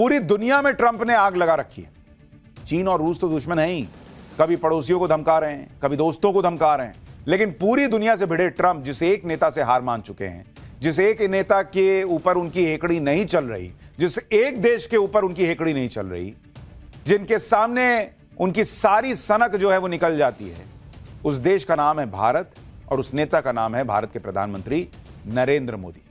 पूरी दुनिया में ट्रंप ने आग लगा रखी है। चीन और रूस तो दुश्मन है ही, कभी पड़ोसियों को धमका रहे हैं, कभी दोस्तों को धमका रहे हैं, लेकिन पूरी दुनिया से भिड़े ट्रंप, जिस एक नेता से हार मान चुके हैं, जिस एक नेता के ऊपर उनकी हेकड़ी नहीं चल रही, जिस एक देश के ऊपर उनकी हेकड़ी नहीं चल रही, जिनके सामने उनकी सारी सनक जो है वो निकल जाती है, उस देश का नाम है भारत और उस नेता का नाम है भारत के प्रधानमंत्री नरेंद्र मोदी।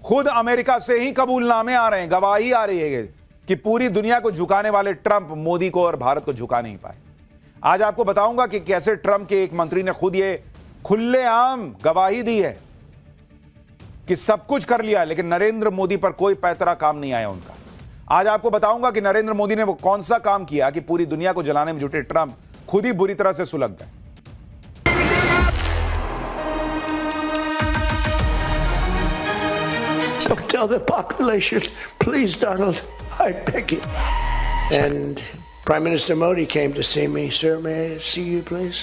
खुद अमेरिका से ही कबूलनामे आ रहे हैं, गवाही आ रही है कि पूरी दुनिया को झुकाने वाले ट्रंप मोदी को और भारत को झुका नहीं पाए। आज आपको बताऊंगा कि कैसे ट्रंप के एक मंत्री ने खुद ये खुलेआम गवाही दी है कि सब कुछ कर लिया, लेकिन नरेंद्र मोदी पर कोई पैतरा काम नहीं आया उनका। आज आपको बताऊंगा कि नरेंद्र मोदी ने वो कौन सा काम किया कि पूरी दुनिया को जलाने में जुटे ट्रंप खुद ही बुरी तरह से सुलग गए। Don't tell the population, please, Donald, I beg you. And Prime Minister Modi came to see me. Sir, may I see you, please?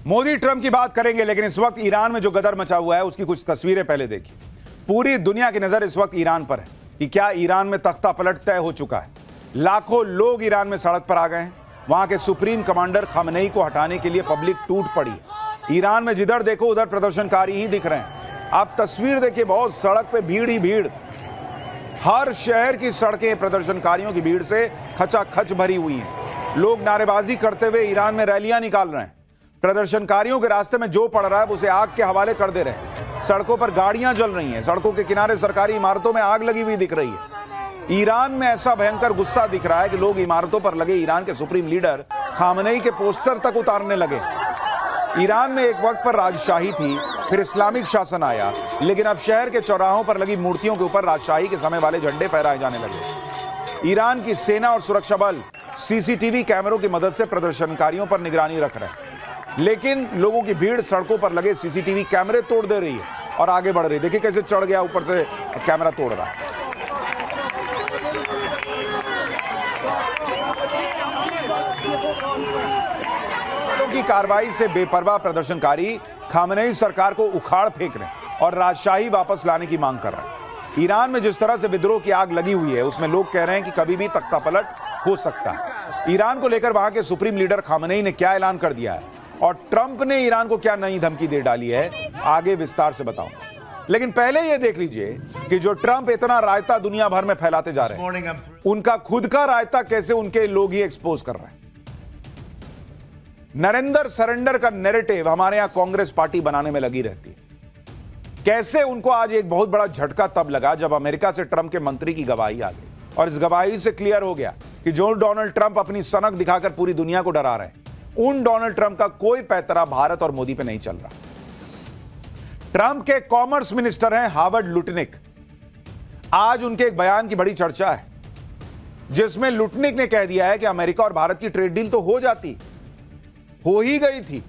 Modi Trump की बात करेंगे, लेकिन इस वक्त ईरान में जो गदर मचा हुआ है उसकी कुछ तस्वीरें पहले देखिए। पूरी दुनिया की नजर इस वक्त ईरान पर है कि क्या ईरान में तख्ता पलट तय हो चुका है। लाखों लोग ईरान में सड़क पर आ गए हैं। वहां के सुप्रीम कमांडर खामनेई को हटाने के लिए पब्लिक टूट पड़ी है। ईरान में जिधर देखो उधर प्रदर्शनकारी ही दिख रहे हैं। आप तस्वीर देखिए, बहुत सड़क पे भीड़ ही भीड़। हर शहर की सड़कें प्रदर्शनकारियों की भीड़ से खचाखच भरी हुई हैं। लोग नारेबाजी करते हुए ईरान में रैलियां निकाल रहे हैं। प्रदर्शनकारियों के रास्ते में जो पड़ रहा है उसे आग के हवाले कर दे रहे हैं। सड़कों पर गाड़ियां जल रही हैं। सड़कों के किनारे सरकारी इमारतों में आग लगी हुई दिख रही है। ईरान में ऐसा भयंकर गुस्सा दिख रहा है कि लोग इमारतों पर लगे ईरान के सुप्रीम लीडर खामनेई के पोस्टर तक उतारने लगे। ईरान में एक वक्त पर राजशाही थी, फिर इस्लामिक शासन आया, लेकिन अब शहर के चौराहों पर लगी मूर्तियों के ऊपर राजशाही के समय वाले झंडे फहराए जाने लगे। ईरान की सेना और सुरक्षा बल सीसीटीवी कैमरों की मदद से प्रदर्शनकारियों पर निगरानी रख रहे हैं, लेकिन लोगों की भीड़ सड़कों पर लगे सीसीटीवी कैमरे तोड़ दे रही है और आगे बढ़ रही है। देखिए कैसे चढ़ गया ऊपर से, कैमरा तोड़ रहा है। की कार्रवाई से बेपरवाह प्रदर्शनकारी खामनेई सरकार को उखाड़ फेंक रहे हैं और राजशाही वापस लाने की मांग कर रहे हैं। ईरान में जिस तरह से विद्रोह की आग लगी हुई है, उसमें लोग कह रहे हैं कि कभी भी तख्ता पलट हो सकता है। ईरान को लेकर वहां के सुप्रीम लीडर खामनेई ने क्या ऐलान कर दिया है और ट्रंप ने ईरान को क्या नई धमकी दे डाली है, आगे विस्तार से बताऊंगा। लेकिन पहले यह देख लीजिए कि जो ट्रंप इतना रायता दुनिया भर में फैलाते जा रहे हैं, उनका खुद का रायता कैसे उनके लोग ही एक्सपोज कर रहे हैं। नरेंद्र सरेंडर का नैरेटिव हमारे यहां कांग्रेस पार्टी बनाने में लगी रहती है। कैसे उनको आज एक बहुत बड़ा झटका तब लगा जब अमेरिका से ट्रंप के मंत्री की गवाही आ गई और इस गवाही से क्लियर हो गया कि जो डोनाल्ड ट्रंप अपनी सनक दिखाकर पूरी दुनिया को डरा रहे हैं, उन डोनाल्ड ट्रंप का कोई पैतरा भारत और मोदी पे नहीं चल रहा। ट्रंप के कॉमर्स मिनिस्टर हैं हावर्ड लुटनिक। आज उनके एक बयान की बड़ी चर्चा है, जिसमें लुटनिक ने कह दिया है कि अमेरिका और भारत की ट्रेड डील तो हो ही गई थी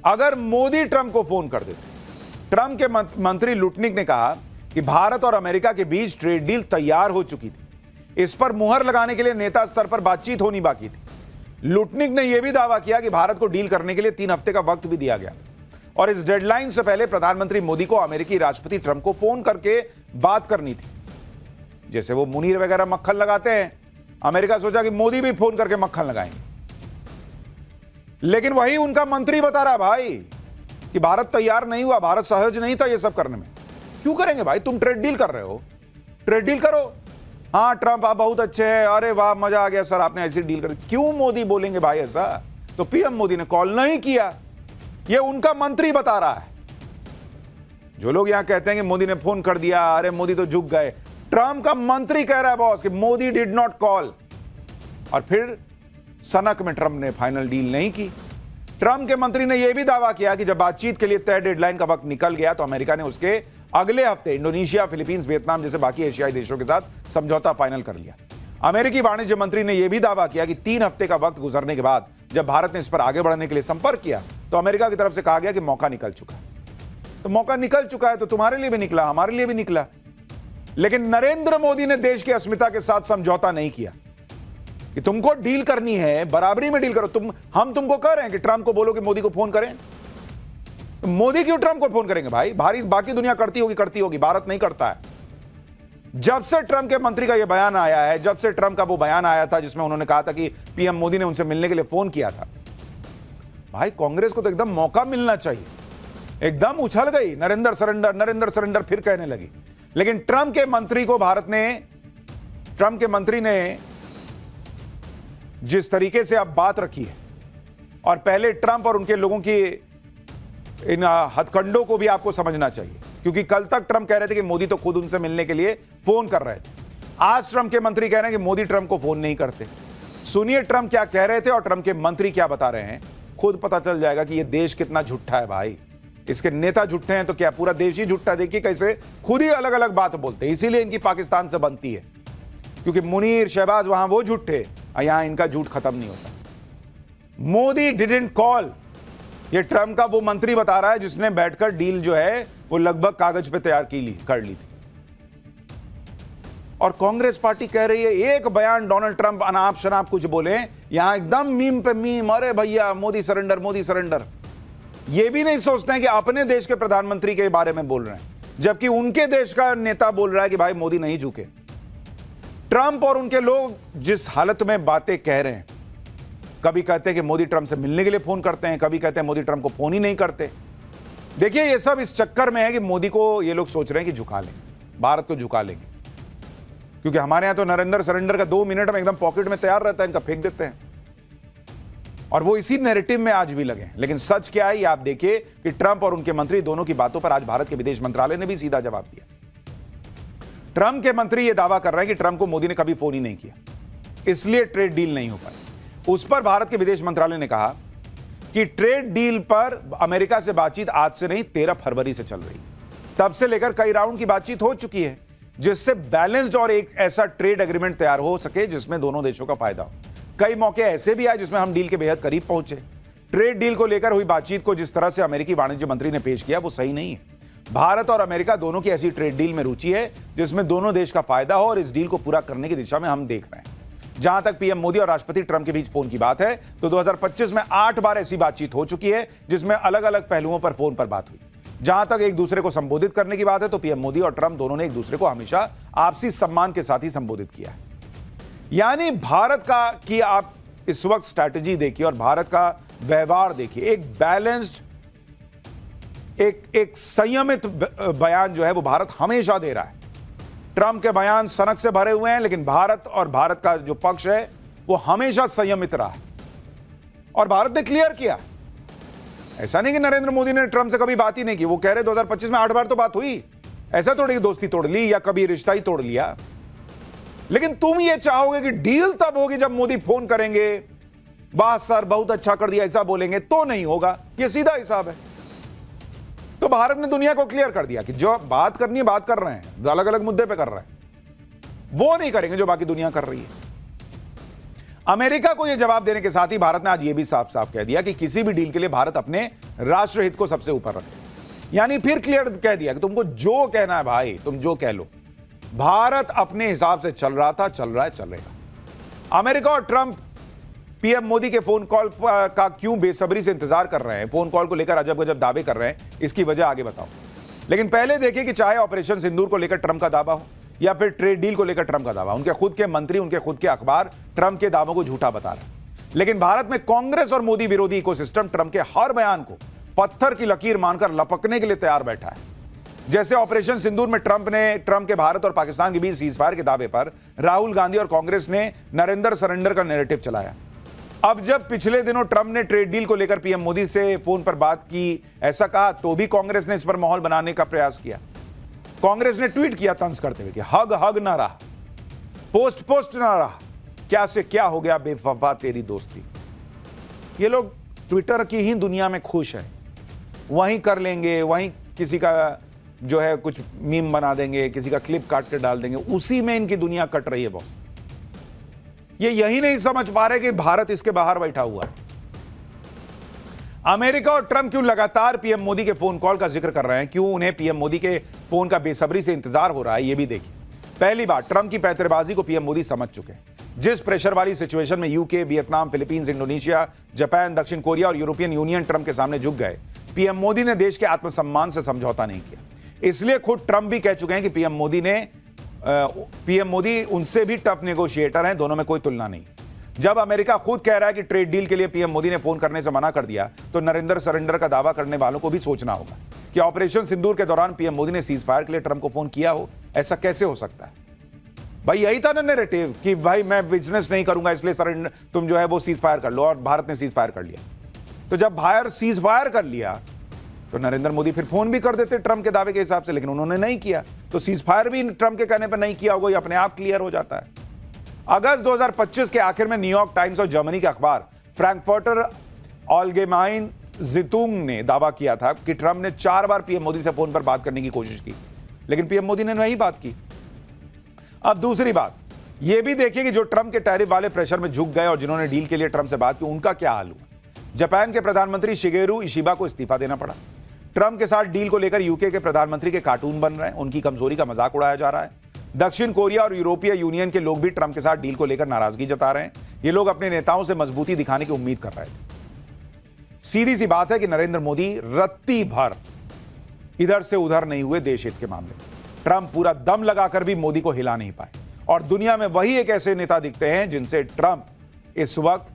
अगर मोदी ट्रंप को फोन कर देते। ट्रंप के मंत्री लुटनिक ने कहा कि भारत और अमेरिका के बीच ट्रेड डील तैयार हो चुकी थी, इस पर मुहर लगाने के लिए नेता स्तर पर बातचीत होनी बाकी थी। लुटनिक ने यह भी दावा किया कि भारत को डील करने के लिए 3 हफ्ते का वक्त भी दिया गया था और इस डेडलाइन से पहले प्रधानमंत्री मोदी को अमेरिकी राष्ट्रपति ट्रंप को फोन करके बात करनी थी। जैसे वो मुनीर वगैरह मक्खन लगाते हैं, अमेरिका सोचा कि मोदी भी फोन करके मक्खन लगाएंगे, लेकिन वही उनका मंत्री बता रहा भाई कि भारत तैयार नहीं हुआ, भारत सहज नहीं था ये सब करने में। क्यों करेंगे भाई, तुम ट्रेड डील कर रहे हो, ट्रेड डील करो। हाँ ट्रंप आप बहुत अच्छे हैं, अरे वाह मजा आ गया सर आपने ऐसी डील कर। क्यों मोदी बोलेंगे भाई ऐसा? तो पीएम मोदी ने कॉल नहीं किया, ये उनका मंत्री बता रहा है। जो लोग यहां कहते हैं कि मोदी ने फोन कर दिया, अरे मोदी तो झुक गए, ट्रंप का मंत्री कह रहा है बॉस कि मोदी डिड नॉट कॉल। और फिर सनक में ट्रंप ने फाइनल डील नहीं की। ट्रंप के मंत्री ने यह भी दावा किया कि जब बातचीत के लिए तय डेडलाइन का वक्त निकल गया तो अमेरिका ने उसके अगले हफ्ते इंडोनेशिया, फिलीपींस, वियतनाम जैसे बाकी एशियाई देशों के साथ समझौता फाइनल कर लिया। अमेरिकी वाणिज्य मंत्री ने यह भी दावा किया कि 3 हफ्ते का वक्त गुजरने के बाद जब भारत ने इस पर आगे बढ़ने के लिए संपर्क किया तो अमेरिका की तरफ से कहा गया कि मौका निकल चुका है। तो मौका निकल चुका है तो तुम्हारे लिए भी निकला, हमारे लिए भी निकला। लेकिन नरेंद्र मोदी ने देश की अस्मिता के साथ समझौता नहीं किया कि तुमको डील करनी है, बराबरी में डील करो। हम तुमको कह रहे हैं कि ट्रंप को बोलो कि मोदी को फोन करें। तो मोदी क्यों ट्रंप को फोन करेंगे भाई? बाकी दुनिया करती होगी, भारत नहीं करता है। जब से ट्रंप के मंत्री का यह बयान आया है, जब से ट्रंप का वो बयान आया था जिसमें उन्होंने कहा था कि पीएम मोदी ने उनसे मिलने के लिए फोन किया था, भाई कांग्रेस को तो एकदम मौका मिलना चाहिए। एकदम उछल गई, नरेंद्र सरेंडर फिर कहने लगी। लेकिन ट्रंप के मंत्री ने जिस तरीके से अब बात रखी है, और पहले ट्रंप और उनके लोगों की इन हथकंडों को भी आपको समझना चाहिए, क्योंकि कल तक ट्रंप कह रहे थे कि मोदी तो खुद उनसे मिलने के लिए फोन कर रहे थे। आज ट्रंप के मंत्री कह रहे हैं कि मोदी ट्रंप को फोन नहीं करते। सुनिए ट्रंप क्या कह रहे थे और ट्रंप के मंत्री क्या बता रहे हैं, खुद पता चल जाएगा कि यह देश कितना झूठा है। भाई इसके नेता झूठे हैं तो क्या पूरा देश ही झूठा? देखिए कैसे खुद ही अलग अलग बात बोलते हैं। इसीलिए इनकी पाकिस्तान से बनती है, क्योंकि मुनीर शहबाज वहां वो झूठे, यहां इनका झूठ खत्म नहीं होता। मोदी डिडंट कॉल, ये ट्रंप का वो मंत्री बता रहा है जिसने बैठकर डील जो है वो लगभग कागज पे तैयार कर ली थी। और कांग्रेस पार्टी कह रही है एक बयान डोनाल्ड ट्रंप अनाप शनाप कुछ बोले, यहां एकदम मीम पे मीम, अरे भैया मोदी सरेंडर। ये भी नहीं सोचते हैं कि अपने देश के प्रधानमंत्री के बारे में बोल रहे हैं, जबकि उनके देश का नेता बोल रहा है कि भाई मोदी नहीं झुके। ट्रंप और उनके लोग जिस हालत में बातें कह रहे हैं, कभी कहते हैं कि मोदी ट्रंप से मिलने के लिए फोन करते हैं, कभी कहते हैं मोदी ट्रंप को फोन ही नहीं करते। देखिए ये सब इस चक्कर में है कि मोदी को ये लोग सोच रहे हैं कि झुका लेंगे, भारत को झुका लेंगे, क्योंकि हमारे यहां तो नरेंद्र सरेंडर का 2 मिनट में एकदम पॉकेट में तैयार रहता है, इनका फेंक देते हैं। और वो इसी नैरेटिव में आज भी लगे। लेकिन सच क्या है ये आप देखिए कि ट्रंप और उनके मंत्री दोनों की बातों पर आज भारत के विदेश मंत्रालय ने भी सीधा जवाब दिया। ट्रंप के मंत्री ये दावा कर रहे हैं कि ट्रंप को मोदी ने कभी फोन ही नहीं किया, इसलिए ट्रेड डील नहीं हो पाई। उस पर भारत के विदेश मंत्रालय ने कहा कि ट्रेड डील पर अमेरिका से बातचीत आज से नहीं 13 फरवरी से चल रही, तब से लेकर कई राउंड की बातचीत हो चुकी है, जिससे बैलेंस्ड और एक ऐसा ट्रेड एग्रीमेंट तैयार हो सके जिसमें दोनों देशों का फायदा हो। कई मौके ऐसे भी आए जिसमें हम डील के बेहद करीब पहुंचे। ट्रेड डील को लेकर हुई बातचीत को जिस तरह से अमेरिकी वाणिज्य मंत्री ने पेश किया वो सही नहीं है। भारत और अमेरिका दोनों की ऐसी ट्रेड डील में रुचि है जिसमें दोनों देश का फायदा हो, और इस डील को पूरा करने की दिशा में हम देख रहे हैं। जहां तक पीएम मोदी और राष्ट्रपति ट्रंप के बीच फोन की बात है, तो 2025 में 8 बार ऐसी बातचीत हो चुकी है जिसमें अलग अलग पहलुओं पर फोन पर बात हुई। जहां तक एक दूसरे को संबोधित करने की बात है, तो पीएम मोदी और ट्रंप दोनों ने एक दूसरे को हमेशा आपसी सम्मान के साथ ही संबोधित किया है। यानी भारत का कि आप इस वक्त स्ट्रैटेजी देखिए और भारत का व्यवहार देखिए, एक बैलेंस्ड, एक संयमित बयान जो है वो भारत हमेशा दे रहा है। ट्रंप के बयान सनक से भरे हुए हैं, लेकिन भारत और भारत का जो पक्ष है वो हमेशा संयमित रहा है, और भारत ने क्लियर किया। ऐसा नहीं कि नरेंद्र मोदी ने ट्रंप से कभी बात ही नहीं की। वो कह रहे 2025 में 8 बार तो बात हुई, ऐसा थोड़ी दोस्ती तोड़ ली या कभी रिश्ता ही तोड़ लिया। लेकिन तुम ये चाहोगे कि डील तब होगी जब मोदी फोन करेंगे, वाह सर बहुत अच्छा कर दिया, ऐसा बोलेंगे तो नहीं होगा। ये सीधा हिसाब है। तो भारत ने दुनिया को क्लियर कर दिया कि जो बात करनी है बात कर रहे हैं, जो अलग अलग मुद्दे पे कर रहे हैं वो नहीं करेंगे जो बाकी दुनिया कर रही है। अमेरिका को यह जवाब देने के साथ ही भारत ने आज यह भी साफ साफ कह दिया कि किसी भी डील के लिए भारत अपने राष्ट्र हित को सबसे ऊपर रखे। यानी फिर क्लियर कह दिया कि तुमको जो कहना है भाई तुम जो कह लो, भारत अपने हिसाब से चल रहा था, चल रहा है, चलेगा। अमेरिका और ट्रंप पीएम मोदी के फोन कॉल का क्यों बेसब्री से इंतजार कर रहे हैं, फोन कॉल को लेकर अजब गजब दावे कर रहे हैं, इसकी वजह आगे बताओ। लेकिन पहले देखिए कि चाहे ऑपरेशन सिंदूर को लेकर ट्रंप का दावा हो या फिर ट्रेड डील को लेकर ट्रंप का दावा, उनके खुद के मंत्री, उनके खुद के अखबार ट्रंप के दावों को झूठा बता रहे हैं। लेकिन भारत में कांग्रेस और मोदी विरोधी इकोसिस्टम ट्रंप के हर बयान को पत्थर की लकीर मानकर लपकने के लिए तैयार बैठा है। जैसे ऑपरेशन सिंदूर में ट्रंप के भारत और पाकिस्तान के बीच सीजफायर के दावे पर राहुल गांधी और कांग्रेस ने नरेंद्र सरेंडर का नैरेटिव चलाया। अब जब पिछले दिनों ट्रंप ने ट्रेड डील को लेकर पीएम मोदी से फोन पर बात की, ऐसा कहा, तो भी कांग्रेस ने इस पर माहौल बनाने का प्रयास किया। कांग्रेस ने ट्वीट किया तंज करते हुए कि हग ना रहा, पोस्ट ना रहा, क्या से क्या हो गया बेवफा तेरी दोस्ती। ये लोग ट्विटर की ही दुनिया में खुश हैं, वहीं कर लेंगे, वहीं किसी का जो है कुछ मीम बना देंगे, किसी का क्लिप काट के डाल देंगे, उसी में इनकी दुनिया कट रही है बॉस। ये यही नहीं समझ पा रहे कि भारत इसके बाहर बैठा हुआ है। अमेरिका और ट्रंप क्यों लगातार पीएम मोदी के फोन कॉल का जिक्र कर रहे हैं, क्यों उन्हें पीएम मोदी के फोन का बेसब्री से इंतजार हो रहा है, यह भी देखिए। पहली बात, ट्रंप की पैंतरेबाजी को पीएम मोदी समझ चुके हैं। जिस प्रेशर वाली सिचुएशन में UK, Vietnam, Philippines, Indonesia, Japan, दक्षिण कोरिया और यूरोपियन यूनियन ट्रंप के सामने झुक गए, पीएम मोदी ने देश के आत्मसम्मान से समझौता नहीं किया। इसलिए खुद ट्रंप भी कह चुके हैं कि पीएम मोदी ने पीएम मोदी उनसे भी टफ नेगोशिएटर हैं, दोनों में कोई तुलना नहीं। जब अमेरिका खुद कह रहा है कि ट्रेड डील के लिए पीएम मोदी ने फोन करने से मना कर दिया, तो नरेंद्र सरेंडर का दावा करने वालों को भी सोचना होगा कि ऑपरेशन सिंदूर के दौरान पीएम मोदी ने सीज फायर के लिए ट्रंप को फोन किया हो। ऐसा कैसे हो सकता है? भाई यही था ना नैरेटिव कि भाई मैं बिजनेस नहीं करूंगा इसलिए सरेंडर तुम जो है वो सीज फायर कर लो, और भारत ने सीज फायर कर लिया। तो जब भारत सीज फायर कर लिया तो नरेंद्र मोदी फिर फोन भी कर देते ट्रंप के दावे के हिसाब से, लेकिन उन्होंने नहीं किया। तो सीज फायर भी ट्रंप के कहने पर नहीं किया होगा, ये अपने आप क्लियर हो जाता है। अगस्त 2025 के आखिर में न्यूयॉर्क टाइम्स और जर्मनी के अखबार फ्रैंकफर्टर ऑलगेमाइन ज़ितुंग ने दावा किया था कि ट्रंप ने 4 बार पीएम मोदी से फोन पर बात करने की कोशिश की, लेकिन पीएम मोदी ने नहीं बात की। अब दूसरी बात यह भी देखिए कि जो ट्रंप के टैरिफ वाले प्रेशर में झुक गए और जिन्होंने डील के लिए ट्रंप से बात की, उनका क्या हाल हुआ। जापान के प्रधानमंत्री शिगेरू इशिबा को इस्तीफा देना पड़ा। ट्रंप के साथ डील को लेकर यूके के प्रधानमंत्री के कार्टून बन रहे हैं, उनकी कमजोरी का मजाक उड़ाया जा रहा है। दक्षिण कोरिया और यूरोपीय यूनियन के लोग भी ट्रंप के साथ डील को लेकर नाराजगी जता रहे हैं। ये लोग अपने नेताओं से मजबूती दिखाने की उम्मीद कर रहे थे। सीधी सी बात है कि नरेंद्र मोदी रत्ती भर इधर से उधर नहीं हुए देश हित के मामले में। ट्रंप पूरा दम लगाकर भी मोदी को हिला नहीं पाए, और दुनिया में वही एक ऐसे नेता दिखते हैं जिनसे ट्रंप इस वक्त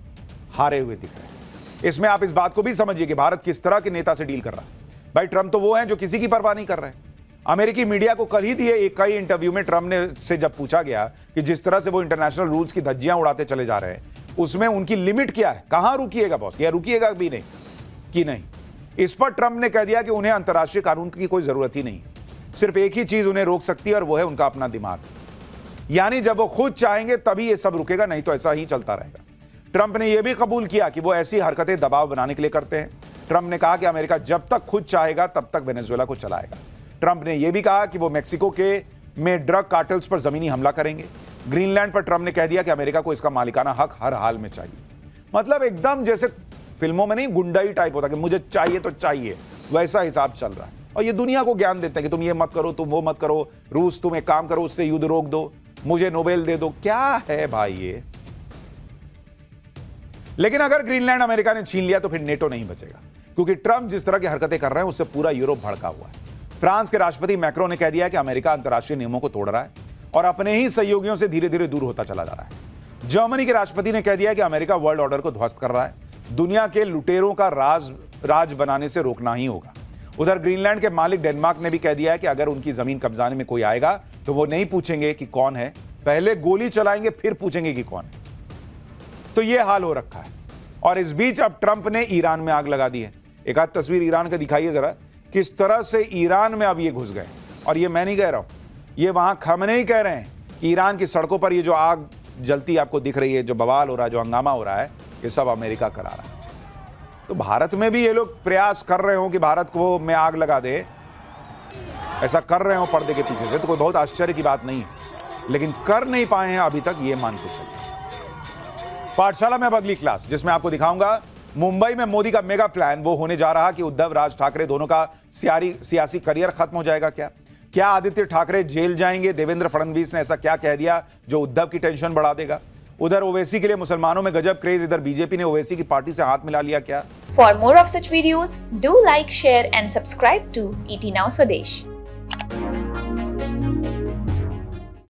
हारे हुए दिख रहे हैं। इसमें आप इस बात को भी समझिए कि भारत किस तरह के नेता से डील कर रहा है। भाई ट्रंप तो वो हैं जो किसी की परवाह नहीं कर रहे हैं। अमेरिकी मीडिया को कल ही दिए एक कई इंटरव्यू में ट्रंप ने से जब पूछा गया कि जिस तरह से वो इंटरनेशनल रूल्स की धज्जियां उड़ाते चले जा रहे हैं, उसमें उनकी लिमिट क्या है, कहां रुकिएगा बॉस, या रुकिएगा भी नहीं कि नहीं। इस पर ट्रंप ने कह दिया कि उन्हें अंतर्राष्ट्रीय कानून की कोई जरूरत ही नहीं, सिर्फ एक ही चीज उन्हें रोक सकती है और वो है उनका अपना दिमाग। यानी जब वो खुद चाहेंगे तभी ये सब रुकेगा, नहीं तो ऐसा ही चलता रहेगा। ट्रंप ने यह भी कबूल किया कि वो ऐसी हरकतें दबाव बनाने के लिए करते हैं। ट्रंप ने कहा कि अमेरिका जब तक खुद चाहेगा तब तक वेनेजुएला को चलाएगा। ट्रंप ने यह भी कहा कि वो मेक्सिको के में ड्रग कार्टेल्स पर जमीनी हमला करेंगे। ग्रीनलैंड पर ट्रंप ने कह दिया कि अमेरिका को इसका मालिकाना हक हर हाल में चाहिए। मतलब एकदम जैसे फिल्मों में नहीं गुंडाई टाइप होता कि मुझे चाहिए तो चाहिए, वैसा हिसाब चल रहा है। और ये दुनिया को ज्ञान देते हैं कि तुम ये मत करो, तुम वो मत करो, रूस तुम एक काम करो, उससे युद्ध रोक दो, मुझे नोबेल दे दो। क्या है भाई ये? लेकिन अगर ग्रीनलैंड अमेरिका ने छीन लिया तो फिर नेटो नहीं बचेगा, क्योंकि ट्रंप जिस तरह की हरकतें कर रहे हैं उससे पूरा यूरोप भड़का हुआ है। फ्रांस के राष्ट्रपति मैक्रो ने कह दिया है कि अमेरिका अंतर्राष्ट्रीय नियमों को तोड़ रहा है और अपने ही सहयोगियों से धीरे धीरे दूर होता चला जा रहा है। जर्मनी के राष्ट्रपति ने कह दिया है कि अमेरिका वर्ल्ड ऑर्डर को ध्वस्त कर रहा है, दुनिया के लुटेरों का राज बनाने से रोकना ही होगा। उधर ग्रीनलैंड के मालिक डेनमार्क ने भी कह दिया है कि अगर उनकी जमीन कब्जाने में कोई आएगा तो वो नहीं पूछेंगे कि कौन है, पहले गोली चलाएंगे फिर पूछेंगे कि कौन है। तो ये हाल हो रखा है। और इस बीच अब ट्रंप ने ईरान में आग लगा दी है। एक आध तस्वीर ईरान का दिखाइए जरा, किस तरह से ईरान में अब ये घुस गए। और ये मैं नहीं कह रहा हूं, ये वहां खamenei कह रहे हैं कि ईरान की सड़कों पर ये जो आग जलती आपको दिख रही है, जो बवाल हो रहा है, जो हंगामा हो रहा है, ये सब अमेरिका करा रहा है। तो भारत में भी ये लोग प्रयास कर रहे हो कि भारत को में आग लगा दे, ऐसा कर रहे हो पर्दे के पीछे से, तो कोई बहुत आश्चर्य की बात नहीं है, लेकिन कर नहीं पाए हैं अभी तक, ये मान के चलिए। पाठशाला में अब अगली क्लास, जिसमें आपको दिखाऊंगा मुंबई में मोदी का मेगा प्लान। वो होने जा रहा कि उद्धव राज ठाकरे दोनों का सियासी करियर खत्म हो जाएगा। क्या आदित्य ठाकरे जेल जाएंगे? देवेंद्र फडणवीस ने ऐसा क्या कह दिया जो उद्धव की टेंशन बढ़ा देगा? उधर ओवैसी के लिए मुसलमानों में गजब क्रेज, इधर बीजेपी ने ओवैसी की पार्टी से हाथ मिला लिया क्या? For more of such videos, do like, share and subscribe to ET Now Swadesh.